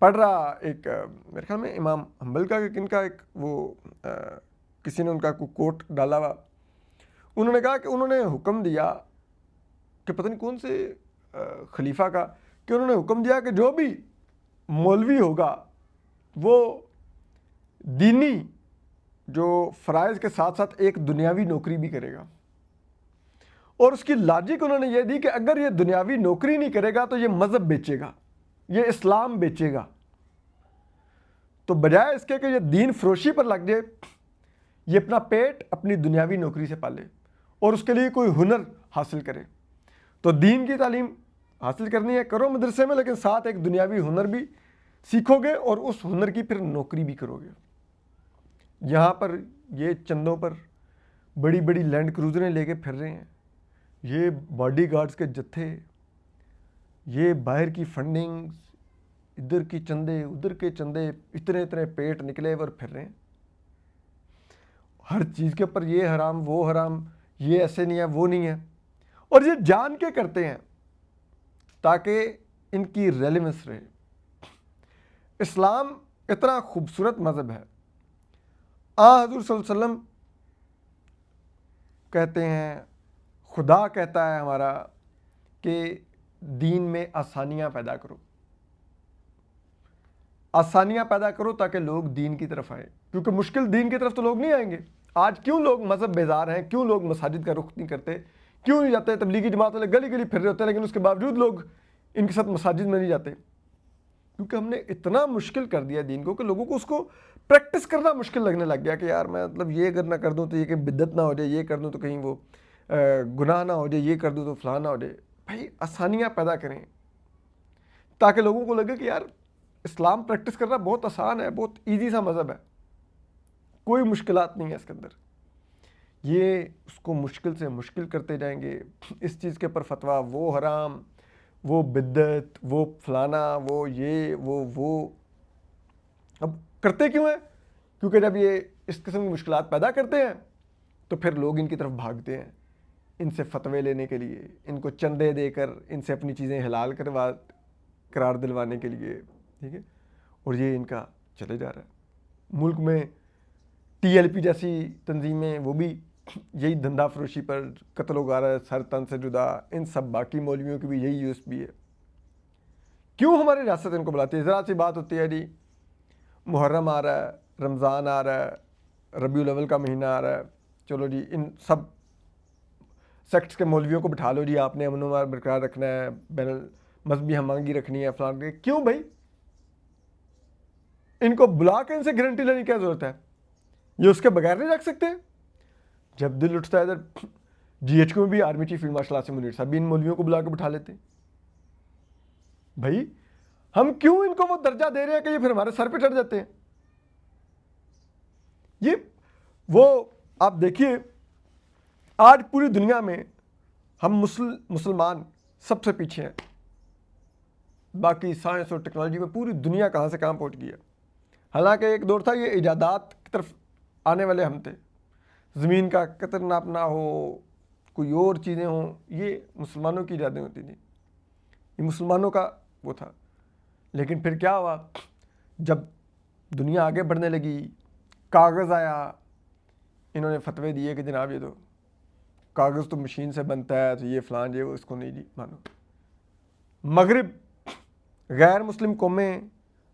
پڑھ رہا ایک میرے خیال میں امام حنبل کا کہ کن کا ایک وہ کسی نے ان کا کوئی کوٹ ڈالا ہوا، انہوں نے کہا کہ انہوں نے حکم دیا کہ پتہ نہیں کون سے خلیفہ کا، کہ انہوں نے حکم دیا کہ جو بھی مولوی ہوگا وہ دینی جو فرائض کے ساتھ ساتھ ایک دنیاوی نوکری بھی کرے گا، اور اس کی لاجک انہوں نے یہ دی کہ اگر یہ دنیاوی نوکری نہیں کرے گا تو یہ مذہب بیچے گا، یہ اسلام بیچے گا، تو بجائے اس کے کہ یہ دین فروشی پر لگ جائے، یہ اپنا پیٹ اپنی دنیاوی نوکری سے پالے اور اس کے لیے کوئی ہنر حاصل کرے۔ تو دین کی تعلیم حاصل کرنی ہے کرو مدرسے میں، لیکن ساتھ ایک دنیاوی ہنر بھی سیکھو گے اور اس ہنر کی پھر نوکری بھی کرو گے۔ یہاں پر یہ چندوں پر بڑی بڑی لینڈ کروزریں لے کے پھر رہے ہیں، یہ باڈی گارڈز کے جتھے، یہ باہر کی فنڈنگ، ادھر کی چندے ادھر کے چندے، اتنے اتنے پیٹ نکلے اور پھر رہے ہیں ہر چیز کے اوپر، یہ حرام وہ حرام، یہ ایسے نہیں ہے وہ نہیں ہے، اور یہ جان کے کرتے ہیں تاکہ ان کی ریلیونس رہے۔ اسلام اتنا خوبصورت مذہب ہے، حضور صلی اللہ علیہ وسلم کہتے ہیں، خدا کہتا ہے ہمارا کہ دین میں آسانیاں پیدا کرو، آسانیاں پیدا کرو تاکہ لوگ دین کی طرف آئیں، کیونکہ مشکل دین کی طرف تو لوگ نہیں آئیں گے۔ آج کیوں لوگ مذہب بیزار ہیں، کیوں لوگ مساجد کا رخ نہیں کرتے، کیوں نہیں جاتے؟ تبلیغی جماعت والے گلی گلی پھر رہے ہوتے ہیں لیکن اس کے باوجود لوگ ان کے ساتھ مساجد میں نہیں جاتے، کیونکہ ہم نے اتنا مشکل کر دیا دین کو کہ لوگوں کو اس کو پریکٹس کرنا مشکل لگنے لگ گیا کہ یار میں مطلب یہ اگر نہ کر دوں تو یہ کہ بدعت نہ ہو جائے، یہ کر دوں تو کہیں وہ گناہ نہ ہو جائے، یہ کر دوں تو فلاں نہ ہو جائے۔ بھائی آسانیاں پیدا کریں تاکہ لوگوں کو لگے کہ یار اسلام پریکٹس کرنا بہت آسان ہے، بہت ایزی سا مذہب ہے، کوئی مشکلات نہیں ہے اس کے اندر۔ یہ اس کو مشکل سے مشکل کرتے جائیں گے، اس چیز کے اوپر فتویٰ، وہ حرام، وہ بدعت، وہ فلانا، وہ یہ وہ۔ اب کرتے کیوں ہیں؟ کیونکہ جب یہ اس قسم کی مشکلات پیدا کرتے ہیں تو پھر لوگ ان کی طرف بھاگتے ہیں، ان سے فتوے لینے کے لیے، ان کو چندے دے کر ان سے اپنی چیزیں حلال قرار دلوانے کے لیے، ٹھیک ہے، اور یہ ان کا چلے جا رہا ہے۔ ملک میں ٹی ایل پی جیسی تنظیمیں وہ بھی یہی دھندا فروشی پر، قتل و غارت، سر تن سے جدا، ان سب باقی مولویوں کی بھی یہی یو ایس پی ہے۔ کیوں ہماری ریاست ان کو بلاتی ہے؟ ذرا سی بات ہوتی ہے جی محرم آ رہا ہے، رمضان آ رہا ہے، ربیع الاول کا مہینہ آ رہا ہے، چلو جی ان سب سیکٹس کے مولویوں کو بٹھا لو جی، آپ نے امن و امان برقرار رکھنا ہے، بین مذہبی ہم آہنگی رکھنی ہے، فلاں۔ کیوں بھائی؟ ان کو بلا کے ان سے گارنٹی لینے کی کیا ضرورت ہے؟ یہ اس کے بغیر نہیں رکھ سکتے؟ جب دل اٹھتا ہے ادھر جی ایچ کیو میں بھی army chief field marshal Asim Munir صاحب بھی ان مولویوں کو بلا کے بٹھا لیتے۔ بھائی ہم کیوں ان کو وہ درجہ دے رہے ہیں کہ یہ پھر ہمارے سر پہ چڑھ جاتے ہیں؟ یہ وہ آپ دیکھیے آج پوری دنیا میں ہم مسلمان سب سے پیچھے ہیں، باقی سائنس اور ٹیکنالوجی میں پوری دنیا کہاں سے کہاں پہنچ گئی ہے۔ حالانکہ ایک دور تھا یہ ایجادات کی طرف آنے والے ہم تھے، زمین کا قطر ناپنا ہو، کوئی اور چیزیں ہوں، یہ مسلمانوں کی ایجادیں ہوتی تھیں، یہ مسلمانوں کا وہ تھا۔ لیکن پھر کیا ہوا؟ جب دنیا آگے بڑھنے لگی، کاغذ آیا، انہوں نے فتوے دیے کہ جناب یہ تو کاغذ تو مشین سے بنتا ہے، تو یہ فلان یہ وہ، اس کو نہیں جی مانو۔ مغرب غیر مسلم قومیں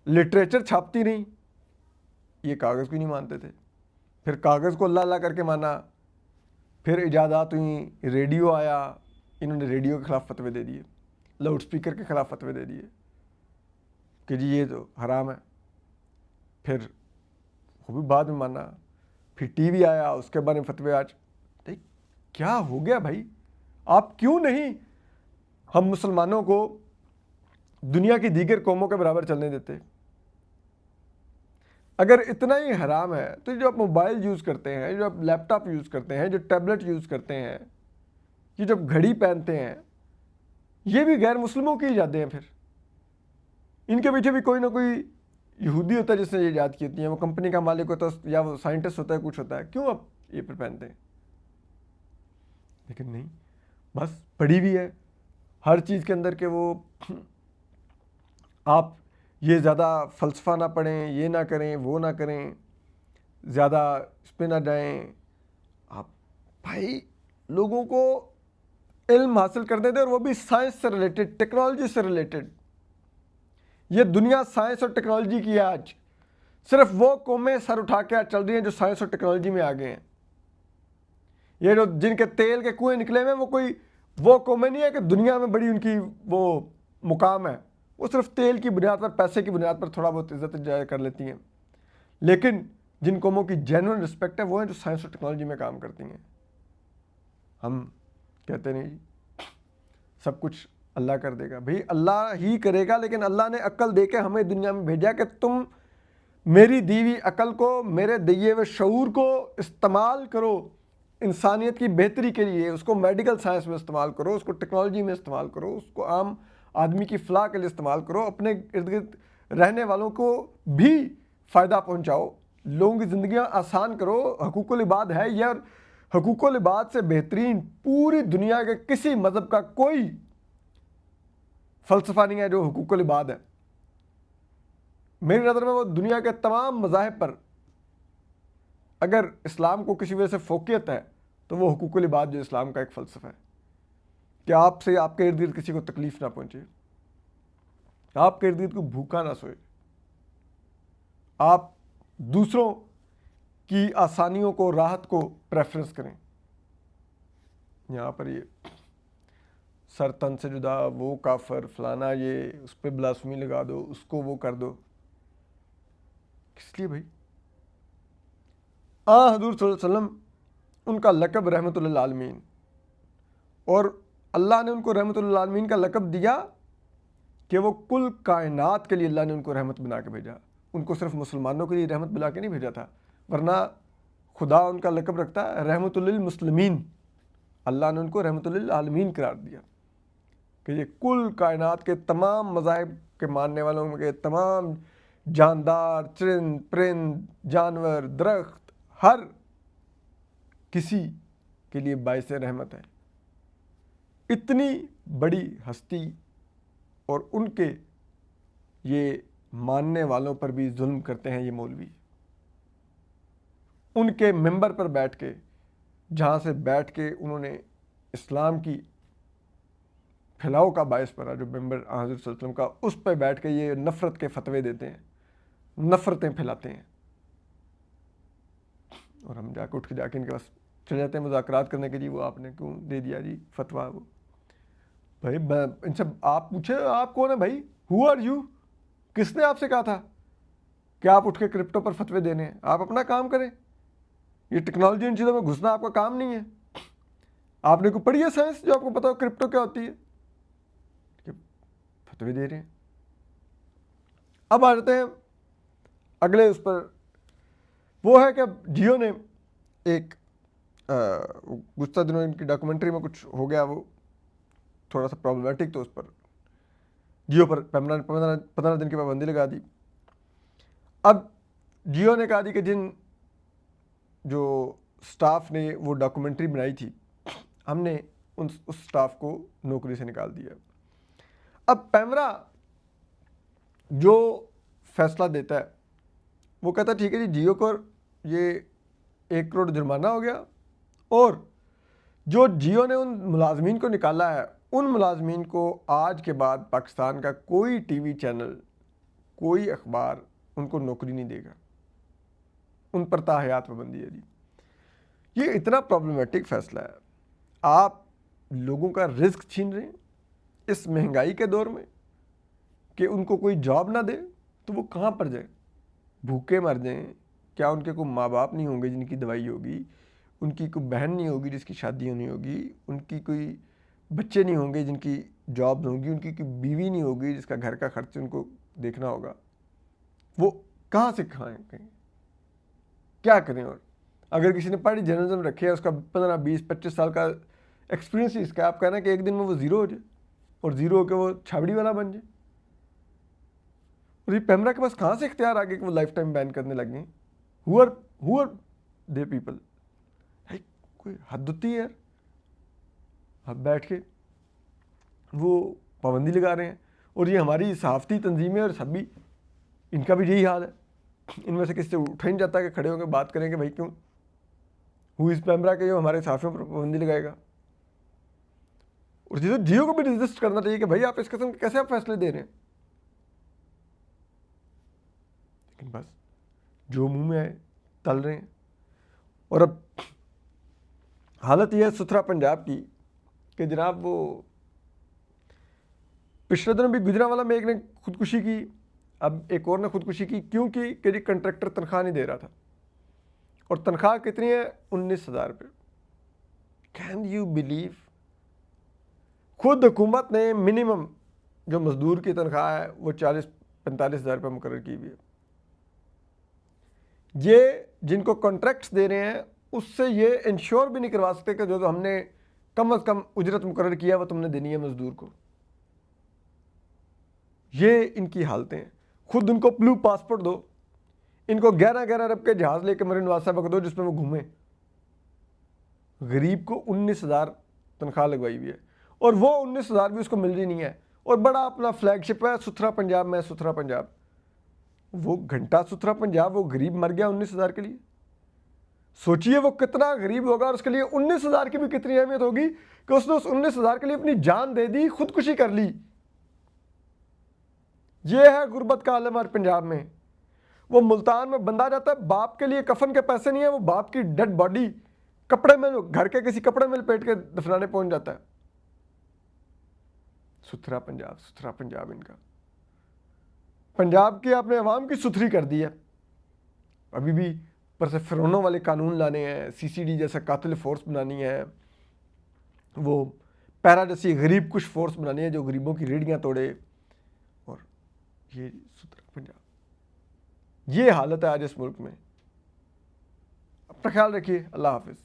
لٹریچر چھاپتی رہیں، یہ کاغذ کو نہیں مانتے تھے، پھر کاغذ کو اللہ اللہ کر کے مانا، پھر ایجادات ہوئیں، ریڈیو آیا، انہوں نے ریڈیو کے خلاف فتوے دے دیے، لاؤڈ سپیکر کے خلاف فتوے دے دیے کہ جی یہ تو حرام ہے، پھر وہ بھی بعد میں مانا، پھر ٹی وی آیا، اس کے بارے میں فتوے۔ آج کیا ہو گیا بھائی؟ آپ کیوں نہیں ہم مسلمانوں کو دنیا کی دیگر قوموں کے برابر چلنے دیتے؟ اگر اتنا ہی حرام ہے تو جو آپ موبائل یوز کرتے ہیں، جو آپ لیپ ٹاپ یوز کرتے ہیں، جو ٹیبلٹ یوز کرتے ہیں، یہ جب گھڑی پہنتے ہیں، یہ بھی غیر مسلموں کی ایجادیں ہیں۔ پھر ان کے پیچھے بھی کوئی نہ کوئی یہودی ہوتا ہے جس نے یہ ایجاد کی ہوتی ہیں، وہ کمپنی کا مالک ہوتا ہے یا وہ سائنٹسٹ ہوتا ہے، کچھ ہوتا ہے، کیوں آپ یہ پھر پہنتے ہیں؟ لیکن نہیں، بس پڑھی بھی ہے ہر چیز کے اندر کہ وہ آپ یہ زیادہ فلسفہ نہ پڑھیں، یہ نہ کریں، وہ نہ کریں، زیادہ اس پہ نہ جائیں. آپ بھائی لوگوں کو علم حاصل کرنے دیں، اور وہ بھی سائنس سے ریلیٹڈ، ٹیکنالوجی سے ریلیٹڈ. یہ دنیا سائنس اور ٹیکنالوجی کی ہے آج. صرف وہ قومیں سر اٹھا کے چل رہی ہیں جو سائنس اور ٹیکنالوجی میں آگے ہیں. یہ جو جن کے تیل کے کنویں نکلے ہوئے ہیں، وہ قومیں نہیں ہے کہ دنیا میں بڑی ان کی وہ مقام ہے. وہ صرف تیل کی بنیاد پر، پیسے کی بنیاد پر تھوڑا بہت عزت جائے کر لیتی ہیں. لیکن جن قوموں کی جینوئن رسپیکٹ ہے وہ ہیں جو سائنس اور ٹیکنالوجی میں کام کرتی ہیں. ہم کہتے نہیں جی سب کچھ اللہ کر دے گا. بھئی اللہ ہی کرے گا، لیکن اللہ نے عقل دے کے ہمیں دنیا میں بھیجا کہ تم میری دی ہوئی عقل کو، میرے دیے ہوئے شعور کو استعمال کرو انسانیت کی بہتری کے لیے. اس کو میڈیکل سائنس میں استعمال کرو، اس کو ٹیکنالوجی میں استعمال کرو، اس کو عام آدمی کی فلاح کے لیے استعمال کرو. اپنے ارد گرد رہنے والوں کو بھی فائدہ پہنچاؤ، لوگوں کی زندگیاں آسان کرو. حقوق العباد ہے یہ، اور حقوق العباد سے بہترین پوری دنیا کے کسی مذہب کا کوئی فلسفہ نہیں ہے جو حقوق العباد ہے. میری نظر میں وہ دنیا کے تمام مذاہب پر اگر اسلام کو کسی وجہ سے فوقیت ہے تو وہ حقوق العباد جو اسلام کا ایک فلسفہ ہے کہ آپ سے آپ کے ارد گرد کسی کو تکلیف نہ پہنچے، آپ کے ارد گرد کو بھوکا نہ سوئے، آپ دوسروں کی آسانیوں کو، راحت کو پریفرنس کریں. یہاں پر یہ سر تن سے جدا، وہ کافر فلانا، یہ اس پہ بلاسفمی لگا دو، اس کو وہ کر دو. کس لیے بھائی؟ حضور صلی اللہ علیہ وسلم ان کا لقب رحمت للعالمین، اور اللہ نے ان کو رحمت للعالمین کا لقب دیا کہ وہ کل کائنات کے لیے اللہ نے ان کو رحمت بنا کے بھیجا. ان کو صرف مسلمانوں کے لیے رحمت بنا کے نہیں بھیجا تھا، ورنہ خدا ان کا لقب رکھتا ہے رحمت للمسلمین. اللہ نے ان کو رحمت للعالمین قرار دیا کہ یہ کل کائنات کے تمام مذاہب کے ماننے والوں کے تمام جاندار، چرند پرند، جانور، درخت، ہر کسی کے لیے باعث رحمت ہے. اتنی بڑی ہستی اور ان کے یہ ماننے والوں پر بھی ظلم کرتے ہیں یہ مولوی. ان کے ممبر پر بیٹھ کے، جہاں سے بیٹھ کے انہوں نے اسلام کی پھیلاؤ کا باعث بنا، جو ممبر حضرت صلی اللہ علیہ وسلم کا، اس پہ بیٹھ کے یہ نفرت کے فتوے دیتے ہیں، نفرتیں پھیلاتے ہیں. اور ہم جا کے ان کے پاس چلے جاتے ہیں مذاکرات کرنے کے لیے. وہ آپ نے کیوں دے دیا جی فتویٰ؟ وہ بھائی ان سے آپ پوچھے آپ کون ہیں بھائی؟ Who are you? کس نے آپ سے کہا تھا کہ آپ اٹھ کے کرپٹو پر فتوے دینے ہیں؟ آپ اپنا کام کریں. یہ ٹیکنالوجی ان چیزوں میں گھسنا آپ کا کام نہیں ہے. آپ نے کوئی پڑھی ہے سائنس جو آپ کو پتا ہو کرپٹو کیا ہوتی ہے؟ کہ فتوے دے رہے ہیں. اب آ جاتے ہیں اگلے اس پر. وہ ہے کہ جیو نے ایک گزشتہ دنوں ان کی ڈاکومنٹری میں کچھ ہو گیا، وہ تھوڑا سا پرابلمیٹک، تو اس پر جیو پر 15 دن کی پابندی لگا دی. اب جیو نے کہا دی کہ جن جو سٹاف نے وہ ڈاکومنٹری بنائی تھی، ہم نے اس سٹاف کو نوکری سے نکال دیا. اب پیمرا جو فیصلہ دیتا ہے وہ کہتا ہے ٹھیک ہے جی، جیو کو یہ 1 کروڑ جرمانہ ہو گیا، اور جو جیو نے ان ملازمین کو نکالا ہے ان ملازمین کو آج کے بعد پاکستان کا کوئی ٹی وی چینل، کوئی اخبار ان کو نوکری نہیں دے گا. ان پر تا حیات پابندی ہے جی. یہ اتنا پرابلمیٹک فیصلہ ہے. آپ لوگوں کا رزق چھین رہے ہیں اس مہنگائی کے دور میں، کہ ان کو کوئی جاب نہ دے تو وہ کہاں پر جائیں؟ بھوکے مر جائیں؟ کیا ان کے کوئی ماں باپ نہیں ہوں گے جن کی دوائی ہوگی؟ ان کی کوئی بہن نہیں ہوگی جس کی شادی ہونی ہوگی؟ ان کی کوئی بچے نہیں ہوں گے جن کی جاب ہوں گی؟ ان کی کوئی بیوی نہیں ہوگی جس کا گھر کا خرچ ان کو دیکھنا ہوگا؟ وہ کہاں سے کھائیں؟ کیا کریں؟ اور اگر کسی نے پڑھی جرنلزم رکھے ہے، اس کا 15 20 25 سال کا ایکسپیرینس ہی اس کا، آپ کہنا کہ ایک دن میں وہ زیرو ہو جائے، اور زیرو ہو کے وہ چھابڑی والا بن جائے. اور یہ پیمرا کے پاس کہاں سے اختیار آ گیا کہ وہ لائف ٹائم بین کرنے لگ گئے؟ Who are they people? کوئی حد ہوتی ہے یار. اب بیٹھ کے وہ پابندی لگا رہے ہیں، اور یہ ہماری صحافتی تنظیمیں اور سب بھی ان کا بھی یہی حال ہے. ان میں سے کسی سے اٹھا نہیں جاتا کہ کھڑے ہو کے بات کریں کہ بھائی کیوں ہو اس پیمرا کے جو ہمارے صحافیوں پر پابندی لگائے گا. اور جیو کو بھی رجسٹ کرنا چاہیے کہ بھائی آپ اس قسم کے کیسے آپ فیصلے دے رہے ہیں. لیکن بس جو منہ میں آئے تل رہے ہیں. اور اب حالت یہ ہے ستھرا پنجاب کی کہ جناب وہ پچھلے دنوں بھی گجرانوالہ میں ایک نے خودکشی کی, اب ایک اور نے خودکشی کی. کیوں کی کہ جی کنٹریکٹر تنخواہ نہیں دے رہا تھا, اور تنخواہ کتنی ہے 19,000 روپے. کین یو بلیو, خود حکومت نے منیمم جو مزدور کی تنخواہ ہے وہ 40-45 ہزار روپے مقرر کی ہوئی ہے. یہ جن کو کانٹریکٹس دے رہے ہیں اس سے یہ انشور بھی نہیں کروا سکتے کہ جو ہم نے کم از کم اجرت مقرر کیا وہ تم نے دینی ہے مزدور کو. یہ ان کی حالتیں ہیں. خود ان کو بلو پاسپورٹ دو, ان کو 11 ارب کے جہاز لے کے مرین نواز صاحب کو دو جس میں وہ گھومیں. غریب کو 19,000 تنخواہ لگوائی ہوئی ہے, اور وہ 19,000 بھی اس کو مل رہی نہیں ہے. اور بڑا اپنا فلیگ شپ ہے ستھرا پنجاب میں, ستھرا پنجاب. وہ گھنٹہ ستھرا پنجاب, وہ غریب مر گیا 19,000 کے لیے. سوچئے وہ کتنا غریب ہوگا, اور اس کے لیے 19,000 کی بھی کتنی اہمیت ہوگی کہ اس نے اس 19,000 کے لیے اپنی جان دے دی, خودکشی کر لی. یہ ہے غربت کا عالم ہمارے پنجاب میں. وہ ملتان میں بندہ جاتا ہے, باپ کے لیے کفن کے پیسے نہیں ہیں, وہ باپ کی ڈیڈ باڈی کپڑے میں, گھر کے کسی کپڑے میں لپیٹ کے دفنانے پہنچ جاتا ہے. ستھرا پنجاب, ستھرا پنجاب ان کا. پنجاب کی آپ نے عوام کی ستھری کر دی ہے. ابھی بھی پر سے فرونوں والے قانون لانے ہیں, سی سی ڈی جیسا قاتل فورس بنانی ہے, وہ پیرا جیسی غریب کش فورس بنانی ہے جو غریبوں کی ریڑھیاں توڑے. اور یہ ستھرا پنجاب, یہ حالت ہے آج اس ملک میں. اپنا خیال رکھیے. اللہ حافظ.